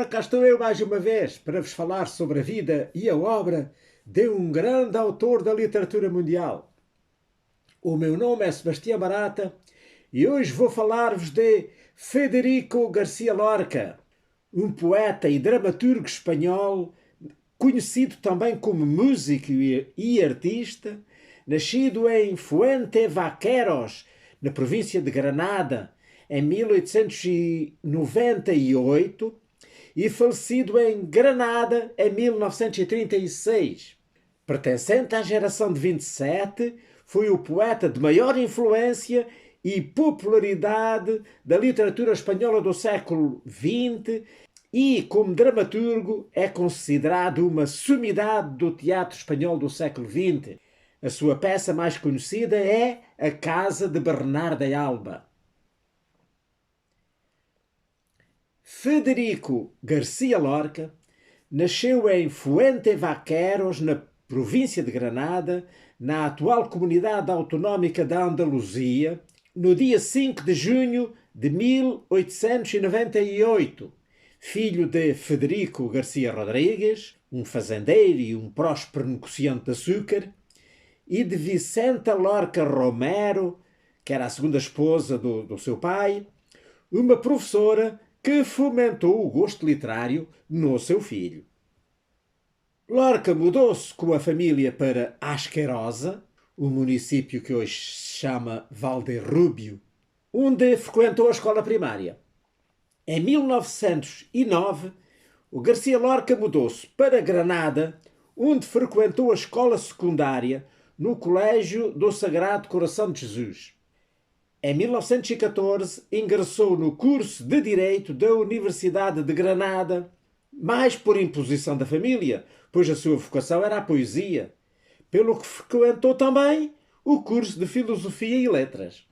cá estou eu mais uma vez para vos falar sobre a vida e a obra de um grande autor da literatura mundial. O meu nome é Sebastião Barata e hoje vou falar-vos de Federico García Lorca, um poeta e dramaturgo espanhol, conhecido também como músico e artista, nascido em Fuente Vaqueros, na província de Granada, em 1898 e falecido em Granada em 1936. Pertencente à geração de 27, foi o poeta de maior influência e popularidade da literatura espanhola do século XX e, como dramaturgo, é considerado uma sumidade do teatro espanhol do século XX. A sua peça mais conhecida é A Casa de Bernarda Alba. Federico García Lorca nasceu em Fuente Vaqueros, na província de Granada, na atual comunidade autonómica da Andaluzia, no dia 5 de junho de 1898. Filho de Federico García Rodrigues, um fazendeiro e um próspero negociante de açúcar, e de Vicenta Lorca Romero, que era a segunda esposa do seu pai, uma professora que fomentou o gosto literário no seu filho. Lorca mudou-se com a família para Asquerosa, o município que hoje se chama Valderrúbio, onde frequentou a escola primária. Em 1909, o García Lorca mudou-se para Granada, onde frequentou a escola secundária no Colégio do Sagrado Coração de Jesus. Em 1914, ingressou no curso de Direito da Universidade de Granada, mais por imposição da família, pois a sua vocação era a poesia, pelo que frequentou também o curso de Filosofia e Letras.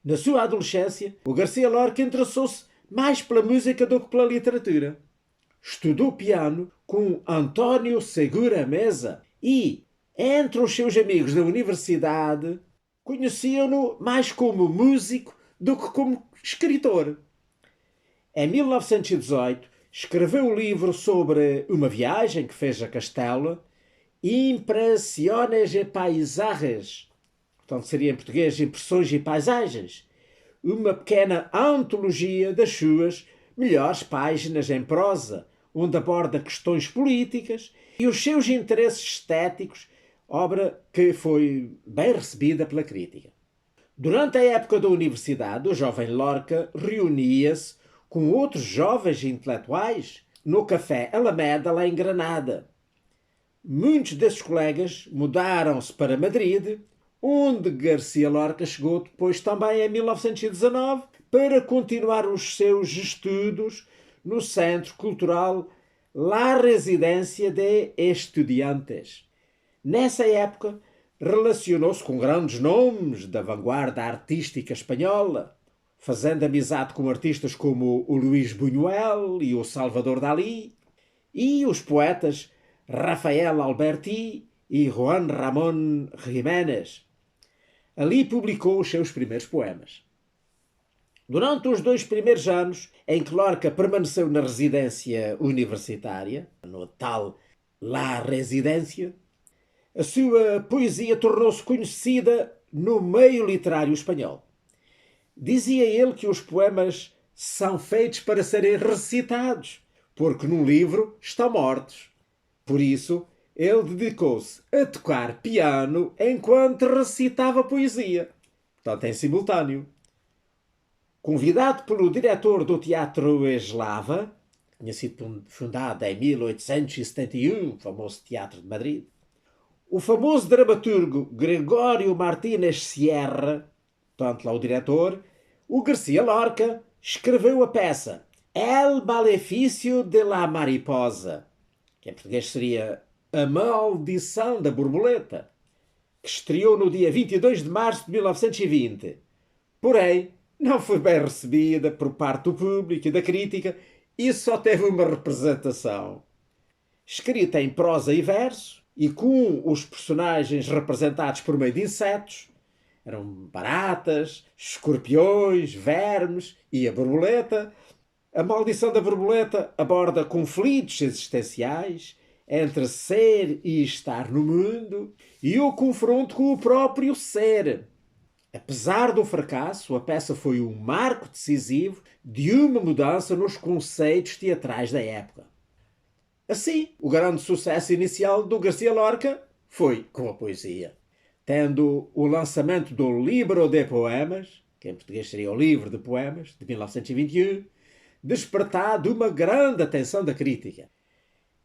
Na sua adolescência, o García Lorca interessou-se mais pela música do que pela literatura. Estudou piano com António Segura Mesa e, entre os seus amigos da universidade, conheciam-no mais como músico do que como escritor. Em 1918, escreveu um livro sobre uma viagem que fez a Castelo, Impressões e Paisagens, portanto seria em português Impressões e Paisagens, uma pequena antologia das suas melhores páginas em prosa, onde aborda questões políticas e os seus interesses estéticos, obra que foi bem recebida pela crítica. Durante a época da universidade, o jovem Lorca reunia-se com outros jovens intelectuais no Café Alameda, lá em Granada. Muitos desses colegas mudaram-se para Madrid, onde García Lorca chegou depois também em 1919 para continuar os seus estudos no Centro Cultural La Residencia de Estudiantes. Nessa época, relacionou-se com grandes nomes da vanguarda artística espanhola, fazendo amizade com artistas como o Luís Buñuel e o Salvador Dalí, e os poetas Rafael Alberti e Juan Ramón Jiménez. Ali publicou os seus primeiros poemas. Durante os 2 primeiros anos em que Lorca permaneceu na residência universitária, no tal La Residência, a sua poesia tornou-se conhecida no meio literário espanhol. Dizia ele que os poemas são feitos para serem recitados, porque num livro estão mortos. Por isso, ele dedicou-se a tocar piano enquanto recitava poesia, portanto em simultâneo. Convidado pelo diretor do Teatro Eslava, que tinha sido fundado em 1871, o famoso Teatro de Madrid, o famoso dramaturgo Gregório Martínez Sierra, portanto lá o diretor, o García Lorca escreveu a peça El Maleficio de la Mariposa, que em português seria A Maldição da Borboleta, que estreou no dia 22 de março de 1920. Porém, não foi bem recebida por parte do público e da crítica e só teve uma representação. Escrita em prosa e verso, e com os personagens representados por meio de insetos, eram baratas, escorpiões, vermes e a borboleta, A Maldição da Borboleta aborda conflitos existenciais entre ser e estar no mundo e o confronto com o próprio ser. Apesar do fracasso, a peça foi um marco decisivo de uma mudança nos conceitos teatrais da época. Assim, o grande sucesso inicial do Garcia Lorca foi com a poesia, tendo o lançamento do Libro de Poemas, que em português seria o Livro de Poemas, de 1921, despertado uma grande atenção da crítica.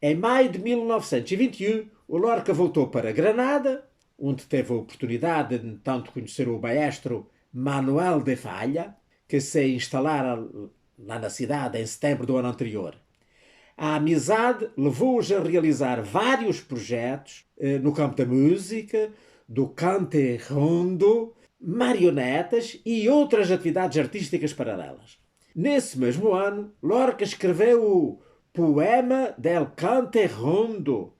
Em maio de 1921, o Lorca voltou para Granada, onde teve a oportunidade de tanto conhecer o maestro Manuel de Falla, que se instalara lá na cidade em setembro do ano anterior. A amizade levou-os a realizar vários projetos no campo da música, do cante rondo, marionetas e outras atividades artísticas paralelas. Nesse mesmo ano, Lorca escreveu o Poema del Cante Rondo,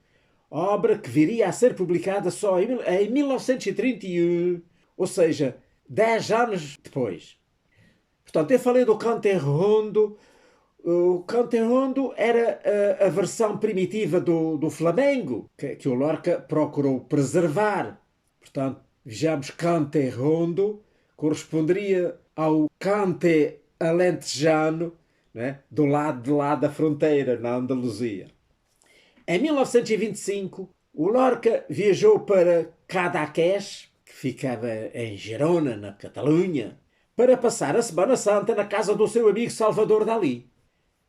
obra que viria a ser publicada só em 1931, ou seja, 10 anos depois. Portanto, eu falei do Cante Rondo. O Cante Rondo era a versão primitiva do flamengo, que o Lorca procurou preservar. Portanto, vejamos, Cante Rondo corresponderia ao cante alentejano, né, do lado de lá da fronteira, na Andaluzia. Em 1925, o Lorca viajou para Cadaqués, que ficava em Gerona, na Catalunha, para passar a Semana Santa na casa do seu amigo Salvador Dalí.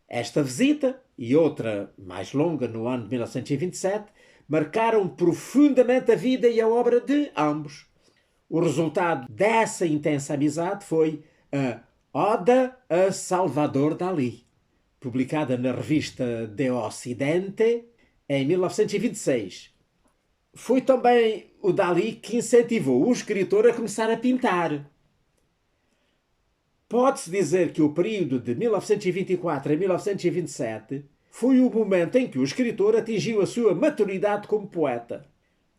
Esta visita, e outra mais longa no ano de 1927, marcaram profundamente a vida e a obra de ambos. O resultado dessa intensa amizade foi a Oda a Salvador Dalí, publicada na revista De Occidente em 1926. Foi também o Dalí que incentivou o escritor a começar a pintar. Pode-se dizer que o período de 1924 a 1927 foi o momento em que o escritor atingiu a sua maturidade como poeta.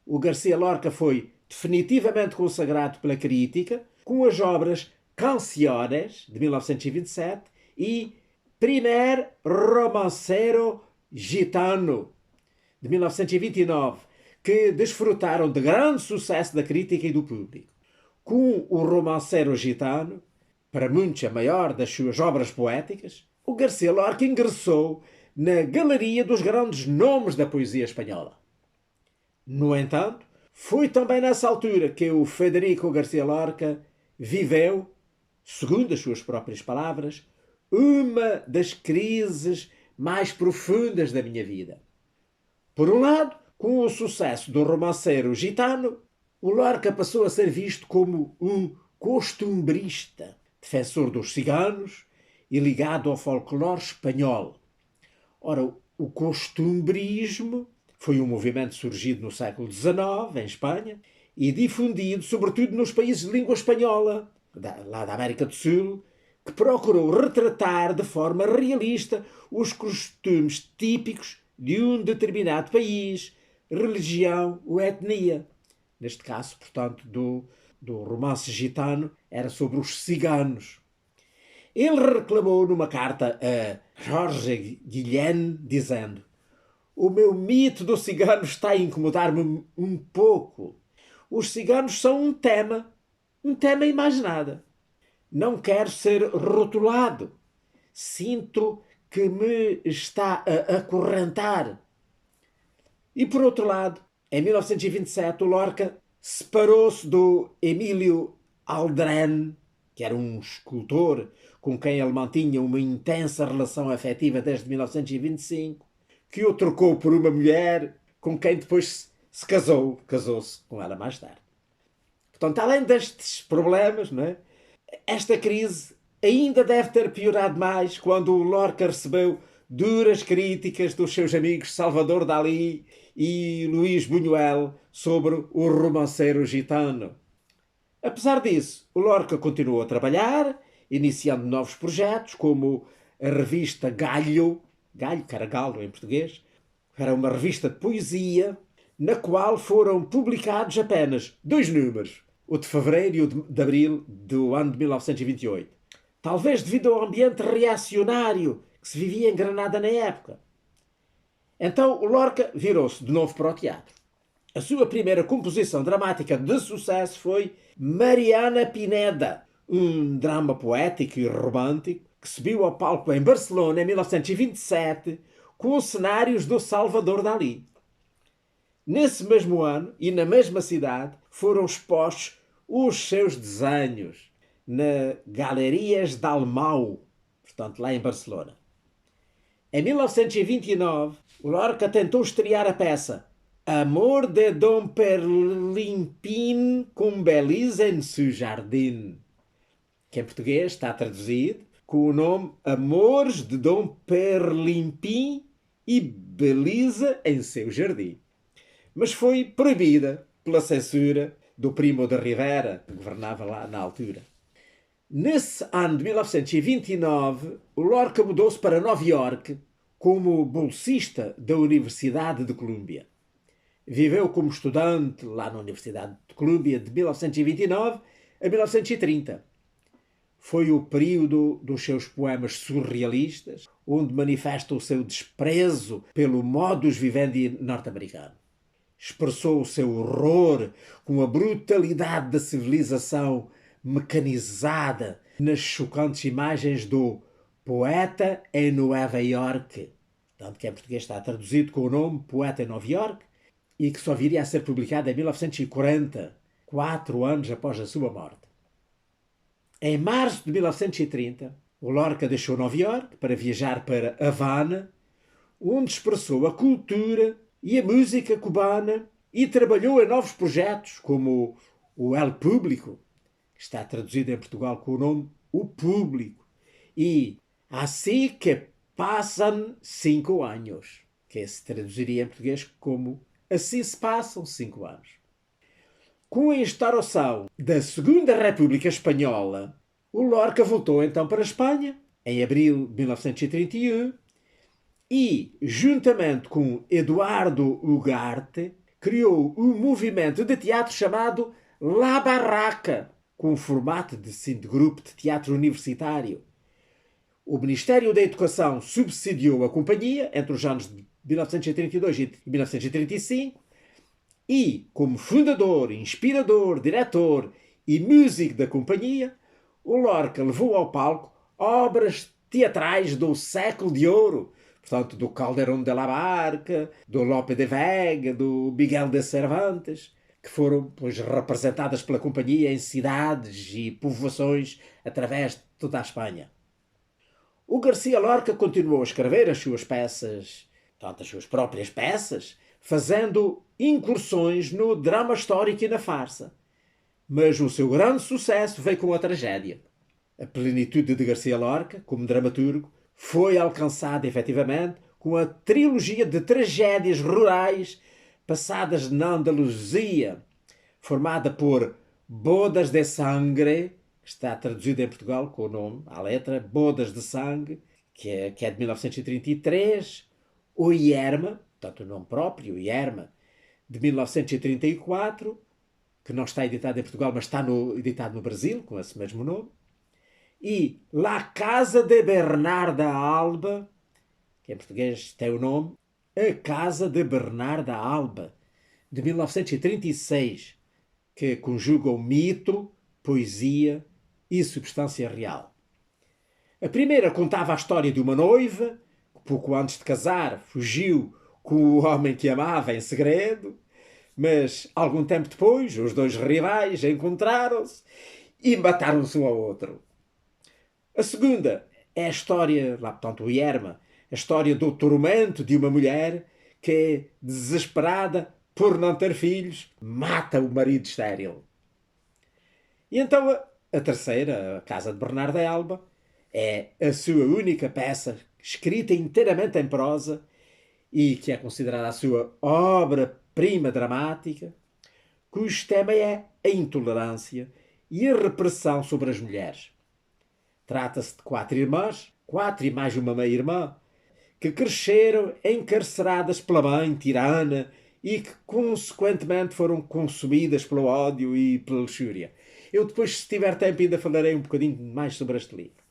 O Garcia Lorca foi definitivamente consagrado pela crítica com as obras Canciones, de 1927, e Primer Romancero Gitano, de 1929, que desfrutaram de grande sucesso da crítica e do público. Com o Romancero Gitano, para muitos a maior das suas obras poéticas, o Garcia Lorca ingressou na galeria dos grandes nomes da poesia espanhola. No entanto, foi também nessa altura que o Federico Garcia Lorca viveu, segundo as suas próprias palavras, uma das crises mais profundas da minha vida. Por um lado, com o sucesso do Romancero Gitano, o Lorca passou a ser visto como um costumbrista, defensor dos ciganos e ligado ao folclore espanhol. Ora, o costumbrismo foi um movimento surgido no século XIX, em Espanha, e difundido sobretudo nos países de língua espanhola, lá da América do Sul, que procurou retratar de forma realista os costumes típicos de um determinado país, religião ou etnia. Neste caso, portanto, do romance gitano, era sobre os ciganos. Ele reclamou numa carta a Jorge Guillén, dizendo: "O meu mito do cigano está a incomodar-me um pouco. Os ciganos são um tema e mais nada. Não quero ser rotulado. Sinto que me está a acorrentar." E por outro lado, em 1927, o Lorca separou-se do Emílio Aldrán, que era um escultor com quem ele mantinha uma intensa relação afetiva desde 1925, que o trocou por uma mulher com quem depois se casou-se com ela mais tarde. Portanto, além destes problemas, não é? Esta crise ainda deve ter piorado mais quando o Lorca recebeu duras críticas dos seus amigos Salvador Dalí e Luís Buñuel sobre o Romancero Gitano. Apesar disso, o Lorca continuou a trabalhar, iniciando novos projetos, como a revista Galho, que era Galo em português, era uma revista de poesia, na qual foram publicados apenas 2 números, o de fevereiro e o de abril do ano de 1928. talvez devido ao ambiente reacionário que se vivia em Granada na época. Então o Lorca virou-se de novo para o teatro. A sua primeira composição dramática de sucesso foi Mariana Pineda, um drama poético e romântico que subiu ao palco em Barcelona em 1927 com os cenários do Salvador Dalí. Nesse mesmo ano e na mesma cidade foram expostos os seus desenhos na Galerias Dalmau, portanto lá em Barcelona. Em 1929, o Lorca tentou estrear a peça Amor de Dom Perlimpin com Belize en su jardim, que em português está traduzido com o nome Amores de Dom Perlimpin e Belize em seu jardim. Mas foi proibida pela censura do Primo de Rivera, que governava lá na altura. Nesse ano de 1929, o Lorca mudou-se para Nova Iorque como bolsista da Universidade de Colômbia. Viveu como estudante lá na Universidade de Colômbia de 1929 a 1930. Foi o período dos seus poemas surrealistas, onde manifesta o seu desprezo pelo modus vivendi norte-americano. Expressou o seu horror com a brutalidade da civilização mecanizada nas chocantes imagens do Poeta em Nova Iorque, tanto que em português está traduzido com o nome Poeta em Nova Iorque, e que só viria a ser publicado em 1940, 4 anos após a sua morte. Em março de 1930, o Lorca deixou Nova Iorque para viajar para Havana, onde expressou a cultura e a música cubana e trabalhou em novos projetos, como o El Público, que está traduzido em Portugal com o nome O Público, e Assim que Passam 5 anos, que se traduziria em português como Assim se passam 5 anos. Com a instauração da Segunda República Espanhola, o Lorca voltou então para a Espanha, em abril de 1931, e, juntamente com Eduardo Ugarte, criou um movimento de teatro chamado La Barraca, com um formato de grupo de teatro universitário. O Ministério da Educação subsidiou a companhia entre os anos de 1932 e 1935 e, como fundador, inspirador, diretor e músico da companhia, o Lorca levou ao palco obras teatrais do século de ouro, portanto, do Calderón de la Barca, do Lope de Vega, do Miguel de Cervantes, que foram, pois, representadas pela companhia em cidades e povoações através de toda a Espanha. O Garcia Lorca continuou a escrever as suas peças, tanto as suas próprias peças, fazendo incursões no drama histórico e na farsa. Mas o seu grande sucesso veio com a tragédia. A plenitude de Garcia Lorca, como dramaturgo, foi alcançada efetivamente com a trilogia de tragédias rurais passadas na Andaluzia, formada por Bodas de Sangre, que está traduzida em Portugal com o nome, à letra, Bodas de Sangue, que é de 1933, o Ierma, portanto o nome próprio, Ierma, de 1934, que não está editado em Portugal, mas está editado no Brasil, com esse mesmo nome, e La Casa de Bernarda Alba, que em português tem o nome A Casa de Bernarda Alba, de 1936, que conjuga o mito, poesia e substância real. A primeira contava a história de uma noiva que pouco antes de casar fugiu com o homem que amava em segredo, mas algum tempo depois os dois rivais encontraram-se e mataram-se um ao outro. A segunda é a história, lá portanto o Ierma, a história do tormento de uma mulher que, desesperada por não ter filhos, mata o marido estéril. E então a terceira, a Casa de Bernarda Alba, é a sua única peça escrita inteiramente em prosa e que é considerada a sua obra-prima dramática, cujo tema é a intolerância e a repressão sobre as mulheres. Trata-se de 4 irmãs, 4 e mais uma meia-irmã, que cresceram encarceradas pela mãe tirana e que, consequentemente, foram consumidas pelo ódio e pela luxúria. Eu depois, se tiver tempo, ainda falarei um bocadinho mais sobre este livro.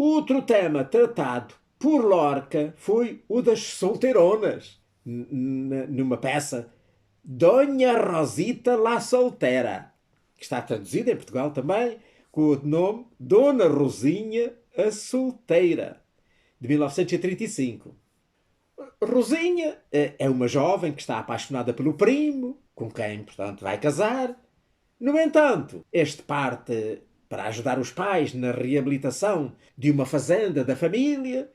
Outro tema tratado por Lorca foi o das solteironas, numa peça Dona Rosita la Solteira, que está traduzida em Portugal também com o nome Dona Rosinha a Solteira, de 1935. Rosinha é uma jovem que está apaixonada pelo primo, com quem, portanto, vai casar. No entanto, este parte para ajudar os pais na reabilitação de uma fazenda da família,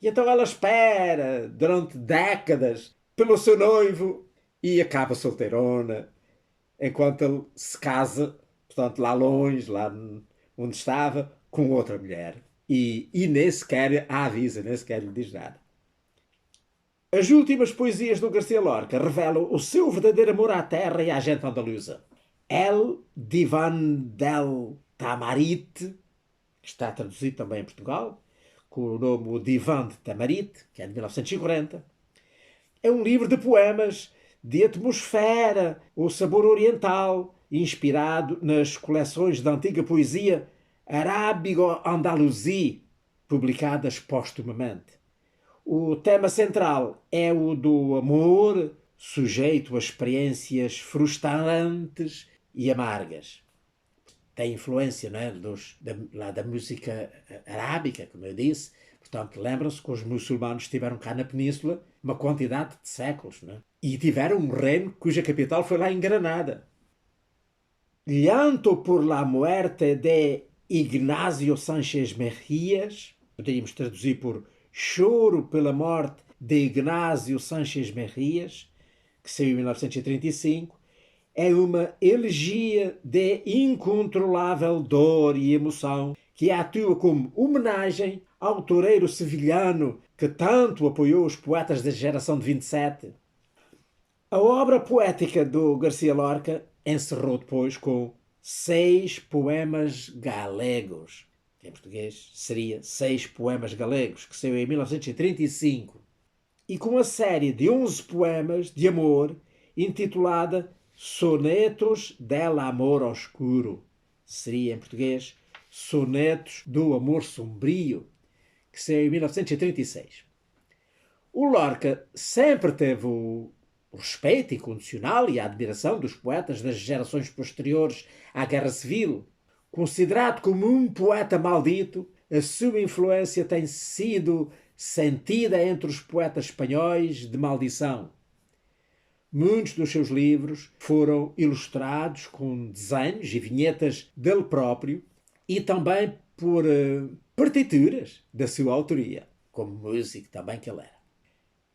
e então ela espera durante décadas pelo seu noivo e acaba solteirona, enquanto ele se casa, portanto, lá longe, lá onde estava, com outra mulher. E nem sequer a avisa, nem sequer lhe diz nada. As últimas poesias do Garcia Lorca revelam o seu verdadeiro amor à terra e à gente andaluza. El Divan del Tamarit, que está traduzido também em Portugal, com o nome O Divan de Tamarit, que é de 1940. É um livro de poemas de atmosfera, o sabor oriental, inspirado nas coleções de antiga poesia Arábigo-Andaluzi, publicadas póstumamente. O tema central é o do amor, sujeito a experiências frustrantes e amargas. Tem influência, não é, da música arábica, como eu disse. Portanto, lembram-se que os muçulmanos estiveram cá na península uma quantidade de séculos, não é? E tiveram um reino cuja capital foi lá em Granada. Llanto por la muerte de Ignacio Sánchez Mejías, poderíamos traduzir por Choro pela morte de Ignacio Sánchez Mejías, que saiu em 1935, é uma elegia de incontrolável dor e emoção que atua como homenagem ao toureiro sevilhano que tanto apoiou os poetas da geração de 27. A obra poética do Garcia Lorca encerrou depois com 6 poemas galegos, que em português seria 6 poemas galegos, que saiu em 1935, e com uma série de 11 poemas de amor intitulada Sonetos del Amor Oscuro, seria em português Sonetos do Amor Sombrio, que saiu em 1936. O Lorca sempre teve o respeito incondicional e a admiração dos poetas das gerações posteriores à Guerra Civil. Considerado como um poeta maldito, a sua influência tem sido sentida entre os poetas espanhóis de maldição. Muitos dos seus livros foram ilustrados com desenhos e vinhetas dele próprio e também por partituras da sua autoria, como músico também que ele era.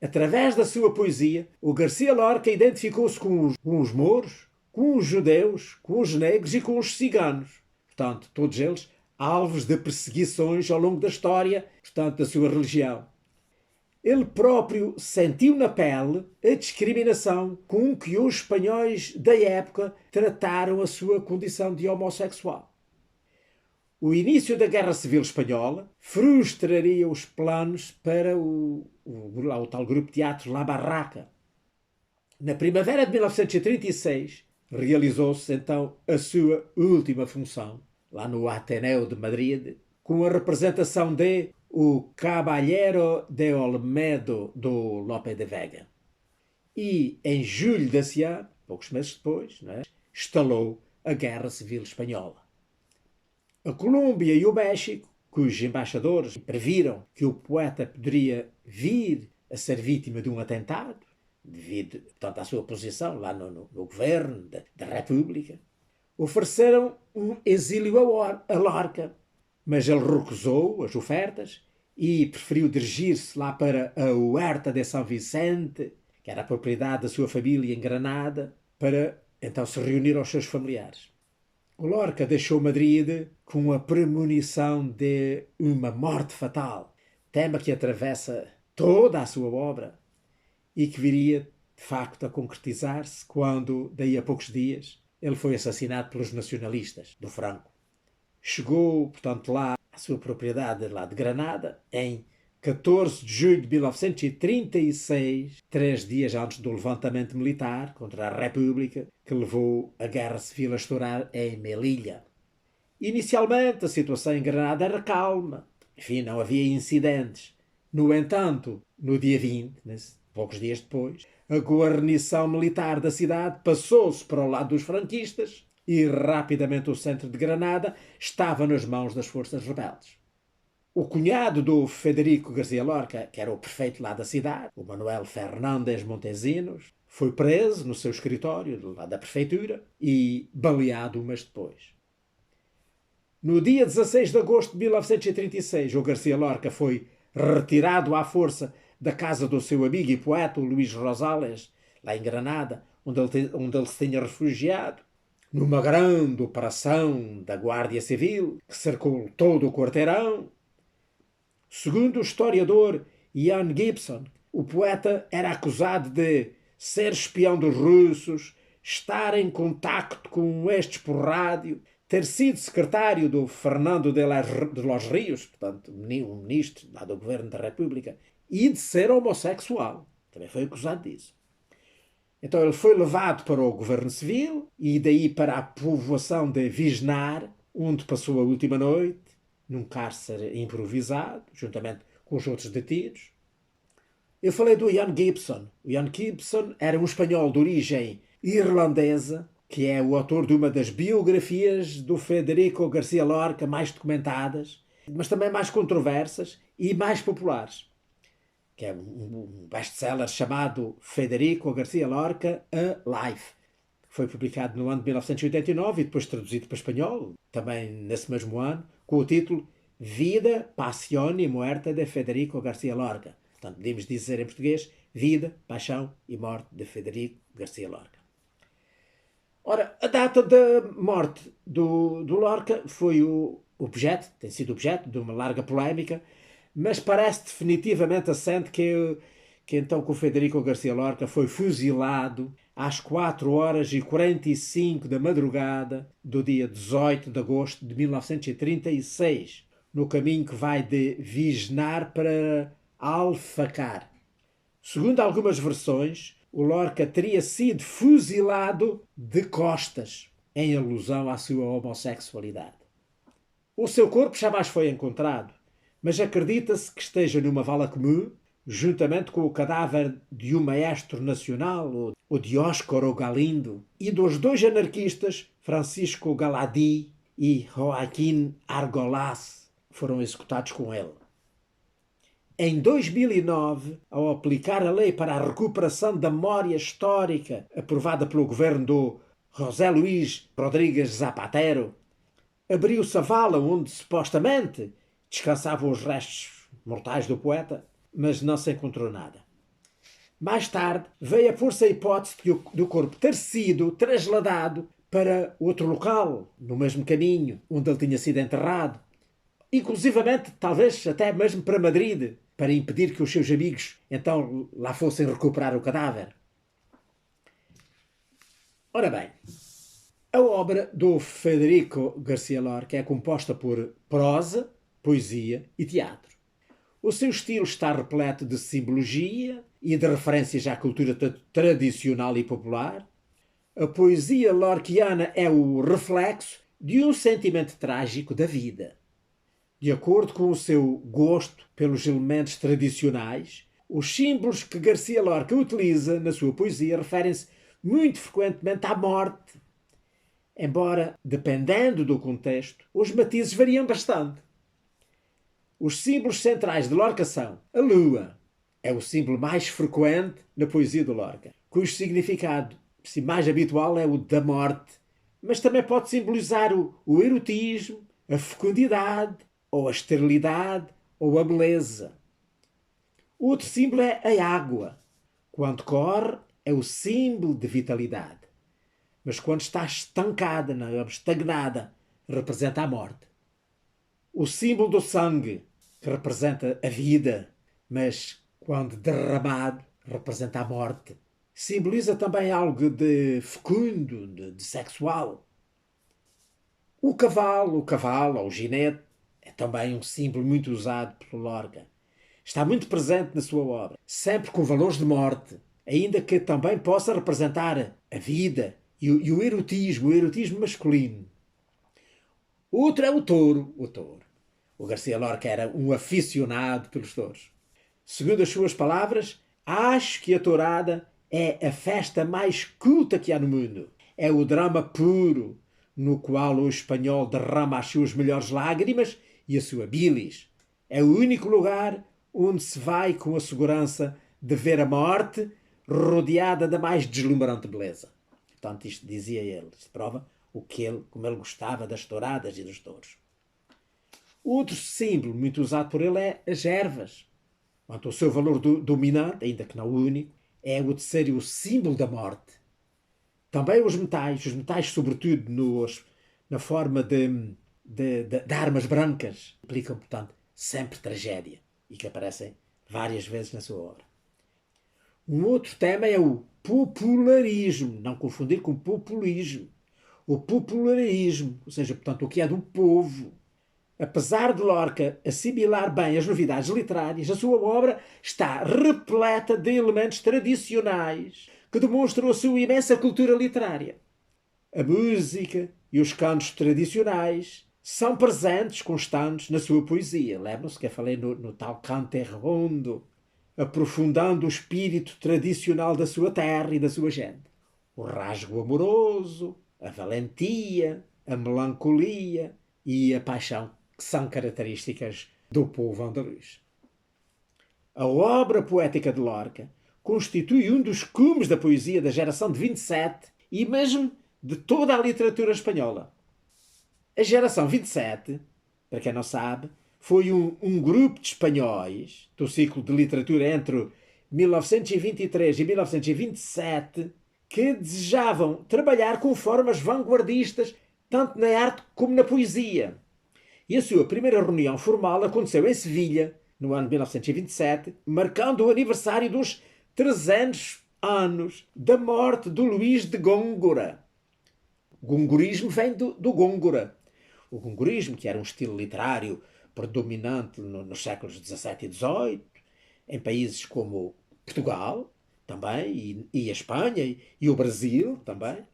Através da sua poesia, o Garcia Lorca identificou-se com os mouros, com os judeus, com os negros e com os ciganos. Portanto, todos eles alvos de perseguições ao longo da história, portanto, da sua religião. Ele próprio sentiu na pele a discriminação com que os espanhóis da época trataram a sua condição de homossexual. O início da Guerra Civil Espanhola frustraria os planos para o tal grupo de teatro La Barraca. Na primavera de 1936, realizou-se então a sua última função, lá no Ateneu de Madrid, com a representação de O Caballero de Olmedo, do Lope de Vega. E, em julho desse ano, poucos meses depois, estalou a Guerra Civil Espanhola. A Colômbia e o México, cujos embaixadores previram que o poeta poderia vir a ser vítima de um atentado, devido, portanto, à sua posição lá no governo da República, ofereceram um exílio a Lorca, mas ele recusou as ofertas e preferiu dirigir-se lá para a Huerta de São Vicente, que era a propriedade da sua família em Granada, para então se reunir aos seus familiares. O Lorca deixou Madrid com a premonição de uma morte fatal, tema que atravessa toda a sua obra e que viria, de facto, a concretizar-se quando, daí a poucos dias, ele foi assassinado pelos nacionalistas do Franco. Chegou, portanto, lá à sua propriedade lá de Granada em 14 de julho de 1936, 3 dias antes do levantamento militar contra a República, que levou a Guerra Civil a estourar em Melilla. Inicialmente, a situação em Granada era calma. Enfim, não havia incidentes. No entanto, no dia 20, poucos dias depois, a guarnição militar da cidade passou-se para o lado dos franquistas e rapidamente o centro de Granada estava nas mãos das forças rebeldes. O cunhado do Federico Garcia Lorca, que era o prefeito lá da cidade, o Manuel Fernández Montesinos, foi preso no seu escritório lá da prefeitura e baleado um mês depois. No dia 16 de agosto de 1936, o Garcia Lorca foi retirado à força da casa do seu amigo e poeta, o Luís Rosales, lá em Granada, onde ele se tinha refugiado, numa grande operação da Guardia Civil, que cercou todo o quarteirão. Segundo o historiador Ian Gibson, o poeta era acusado de ser espião dos russos, estar em contacto com estes por rádio, ter sido secretário do Fernando de los Rios, portanto, um ministro lá do governo da República, e de ser homossexual. Também foi acusado disso. Então ele foi levado para o governo civil e daí para a povoação de Visnar, onde passou a última noite, num cárcere improvisado, juntamente com os outros detidos. Eu falei do Ian Gibson. O Ian Gibson era um espanhol de origem irlandesa, que é o autor de uma das biografias do Federico Garcia Lorca mais documentadas, mas também mais controversas e mais populares, que é um best-seller chamado Federico Garcia Lorca, A Life. Foi publicado no ano de 1989 e depois traduzido para espanhol, também nesse mesmo ano, com o título Vida, Passione e Muerte de Federico Garcia Lorca. Portanto, podemos dizer em português Vida, Paixão e Morte de Federico Garcia Lorca. Ora, a data da morte do Lorca foi tem sido objeto de uma larga polémica, mas parece definitivamente assente que então o Federico Garcia Lorca foi fuzilado às 4h45 da madrugada do dia 18 de agosto de 1936, no caminho que vai de Visnar para Alfacar. Segundo algumas versões, o Lorca teria sido fuzilado de costas, em alusão à sua homossexualidade. O seu corpo jamais foi encontrado, mas acredita-se que esteja numa vala comum, juntamente com o cadáver de um maestro nacional, o Dioscoro Galindo, e dos dois anarquistas, Francisco Galadi e Joaquim Argolas, foram executados com ele. Em 2009, ao aplicar a lei para a recuperação da memória histórica aprovada pelo governo do José Luís Rodrigues Zapatero, abriu-se a vala onde supostamente descansavam os restos mortais do poeta, mas não se encontrou nada. Mais tarde, veio a pôr-se a hipótese do corpo ter sido trasladado para outro local, no mesmo caminho onde ele tinha sido enterrado, inclusivamente, talvez até mesmo para Madrid, para impedir que os seus amigos então lá fossem recuperar o cadáver. Ora bem, a obra do Federico Garcia Lorca é composta por prosa, poesia e teatro. O seu estilo está repleto de simbologia e de referências à cultura tradicional e popular. A poesia lorquiana é o reflexo de um sentimento trágico da vida. De acordo com o seu gosto pelos elementos tradicionais, os símbolos que Garcia Lorca utiliza na sua poesia referem-se muito frequentemente à morte, embora, dependendo do contexto, os matizes variam bastante. Os símbolos centrais de Lorca são a lua, é o símbolo mais frequente na poesia de Lorca, cujo significado mais habitual é o da morte, mas também pode simbolizar o erotismo, a fecundidade, ou a esterilidade, ou a beleza. Outro símbolo é a água. Quando corre, é o símbolo de vitalidade. Mas quando está estancada, estagnada, representa a morte. O símbolo do sangue, que representa a vida, mas quando derramado, representa a morte. Simboliza também algo de fecundo, de sexual. O cavalo, ou o ginete, é também um símbolo muito usado pelo Lorca. Está muito presente na sua obra, sempre com valores de morte, ainda que também possa representar a vida e o erotismo masculino. Outro é o touro. O Garcia Lorca era um aficionado pelos touros. Segundo as suas palavras, acho que a tourada é a festa mais culta que há no mundo. É o drama puro, no qual o espanhol derrama as suas melhores lágrimas e a sua bilis. É o único lugar onde se vai com a segurança de ver a morte rodeada da mais deslumbrante beleza. Portanto, isto dizia ele. Isto prova como ele gostava das touradas e dos touros. Outro símbolo muito usado por ele é as ervas. Quanto ao seu valor dominante, ainda que não o único, é o de ser o símbolo da morte. Também os metais sobretudo na forma de armas brancas, implicam, portanto, sempre tragédia e que aparecem várias vezes na sua obra. Um outro tema é o popularismo, não confundir com populismo. O popularismo, ou seja, portanto, o que é do povo. Apesar de Lorca assimilar bem as novidades literárias, a sua obra está repleta de elementos tradicionais que demonstram a sua imensa cultura literária. A música e os cantos tradicionais são presentes, constantes na sua poesia. Lembram-se que eu falei no tal Cante Redondo, aprofundando o espírito tradicional da sua terra e da sua gente. O rasgo amoroso, a valentia, a melancolia e a paixão, que são características do povo andaluz. A obra poética de Lorca constitui um dos cumes da poesia da geração de 27 e mesmo de toda a literatura espanhola. A geração 27, para quem não sabe, foi um grupo de espanhóis do ciclo de literatura entre 1923 e 1927 que desejavam trabalhar com formas vanguardistas tanto na arte como na poesia. E a sua primeira reunião formal aconteceu em Sevilha, no ano de 1927, marcando o aniversário dos 300 anos da morte do Luís de Góngora. O gongorismo vem do Góngora. O gongorismo, que era um estilo literário predominante nos séculos XVII e XVIII, em países como Portugal, também, e a Espanha, e o Brasil, também.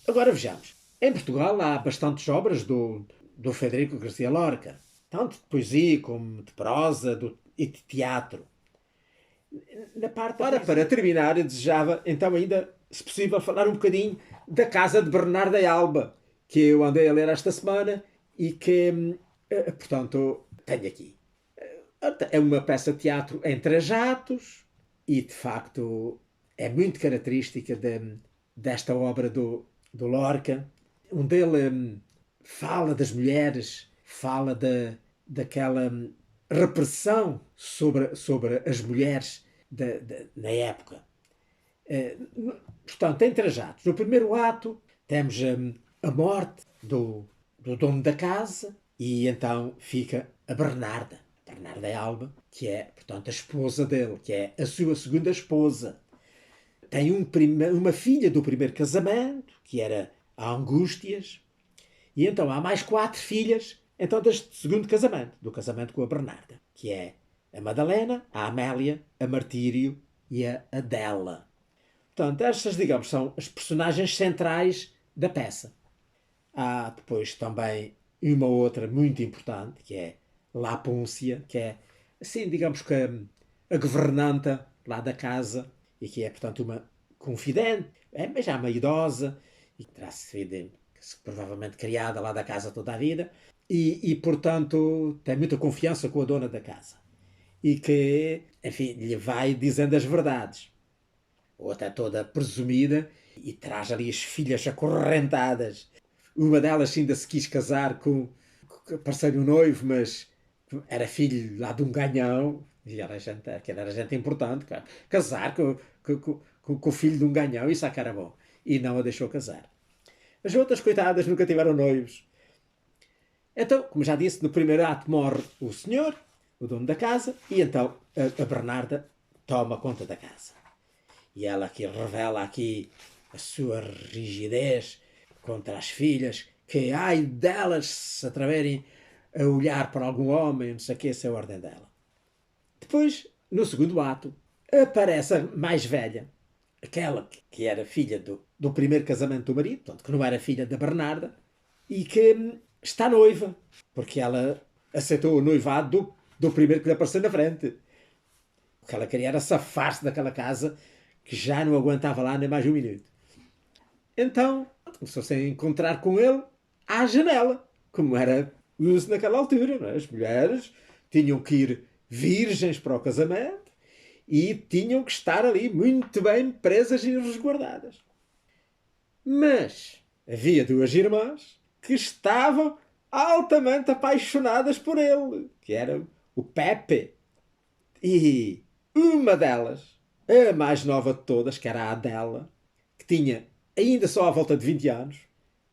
Agora vejamos. Em Portugal há bastantes obras do Federico Garcia Lorca, tanto de poesia como de prosa e de teatro. Ora, para terminar, eu desejava então ainda, se possível, falar um bocadinho da Casa de Bernarda Alba, que eu andei a ler esta semana e que, portanto, tenho aqui. É uma peça de teatro em 3 atos e, de facto, é muito característica desta obra do Lorca, onde ele fala das mulheres, fala daquela repressão sobre as mulheres na época. Portanto, tem 3 atos. No primeiro ato temos a morte do dono da casa e então fica a Bernarda Alba, que é, portanto, a esposa dele, que é a sua segunda esposa. Tem uma filha do primeiro casamento, que era a Angústias, e então há mais 4 filhas então deste segundo casamento, do casamento com a Bernarda, que é a Madalena, a Amélia, a Martírio e a Adela. Portanto, estas, digamos, são as personagens centrais da peça. Há depois também uma outra muito importante, que é La Pôncia, que é, assim, digamos que a governanta lá da casa, e que é, portanto, uma confidente, mas já uma idosa, e que terá sido provavelmente criada lá da casa toda a vida, e, portanto, tem muita confiança com a dona da casa. E que, enfim, lhe vai dizendo as verdades. Outra toda presumida, e traz ali as filhas acorrentadas. Uma delas ainda se quis casar com parecia um noivo, mas era filho lá de um ganhão, e era gente importante, cara. Casar com o filho de um ganhão, isso é que era bom. E não a deixou casar. As outras, coitadas, nunca tiveram noivos. Então, como já disse, no primeiro ato morre o senhor, o dono da casa, e então a Bernarda toma conta da casa. E ela aqui revela aqui a sua rigidez contra as filhas, que ai delas se atreverem a olhar para algum homem, não sei o que, essa é a ordem dela. Depois, no segundo ato, aparece a mais velha, aquela que era filha do primeiro casamento do marido, portanto, que não era filha da Bernarda, e que está noiva, porque ela aceitou o noivado do primeiro que lhe apareceu na frente. O que ela queria era safar-se daquela casa que já não aguentava lá nem mais um minuto. Então começou-se a encontrar com ele à janela, como era uso naquela altura. Não é? As mulheres tinham que ir virgens para o casamento e tinham que estar ali muito bem presas e resguardadas. Mas havia duas irmãs que estavam altamente apaixonadas por ele, que eram o Pepe. E uma delas, a mais nova de todas, que era a Adela, que tinha ainda só à volta de 20 anos,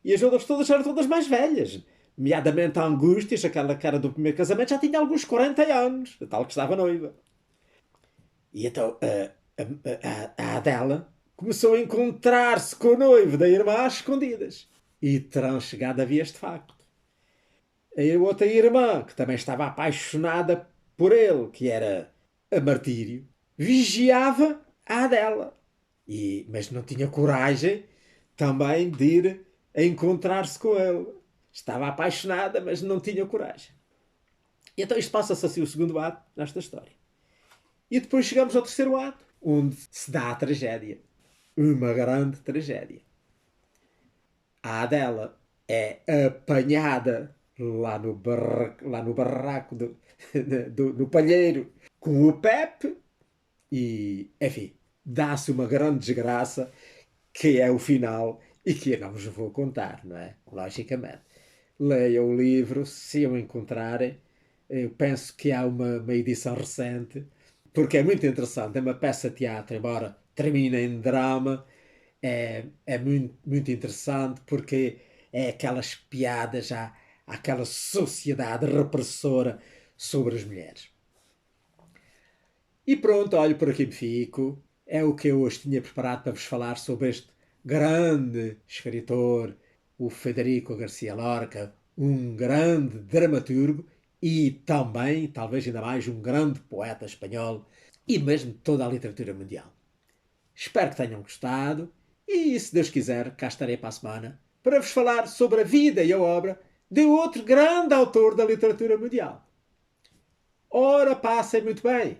e as outras todas eram todas mais velhas. Nomeadamente a Angústias, aquela cara do primeiro casamento, já tinha alguns 40 anos, a tal que estava noiva. E então a Adela começou a encontrar-se com o noivo da irmã às escondidas. E terão chegado a vias de facto. A outra irmã, que também estava apaixonada por ele, que era a Martírio, vigiava a Adela. Mas não tinha coragem também de ir a encontrar-se com ele. Estava apaixonada, mas não tinha coragem. E então isto passa-se assim o segundo ato nesta história. E depois chegamos ao terceiro ato, onde se dá a tragédia. Uma grande tragédia. A Adela é apanhada lá no barraco do palheiro com o Pepe e, enfim, dá-se uma grande desgraça que é o final e que eu não vos vou contar, não é? Logicamente. Leiam o livro, se o encontrarem. Eu penso que há uma edição recente, porque é muito interessante. É uma peça de teatro, embora termine em drama, é muito, muito interessante porque é aquelas piadas àquela sociedade repressora sobre as mulheres. E pronto, olho, por aqui me fico. É o que eu hoje tinha preparado para vos falar sobre este grande escritor, o Federico Garcia Lorca, um grande dramaturgo e também, talvez ainda mais, um grande poeta espanhol e mesmo de toda a literatura mundial. Espero que tenham gostado e, se Deus quiser, cá estarei para a semana para vos falar sobre a vida e a obra de outro grande autor da literatura mundial. Ora, passem muito bem!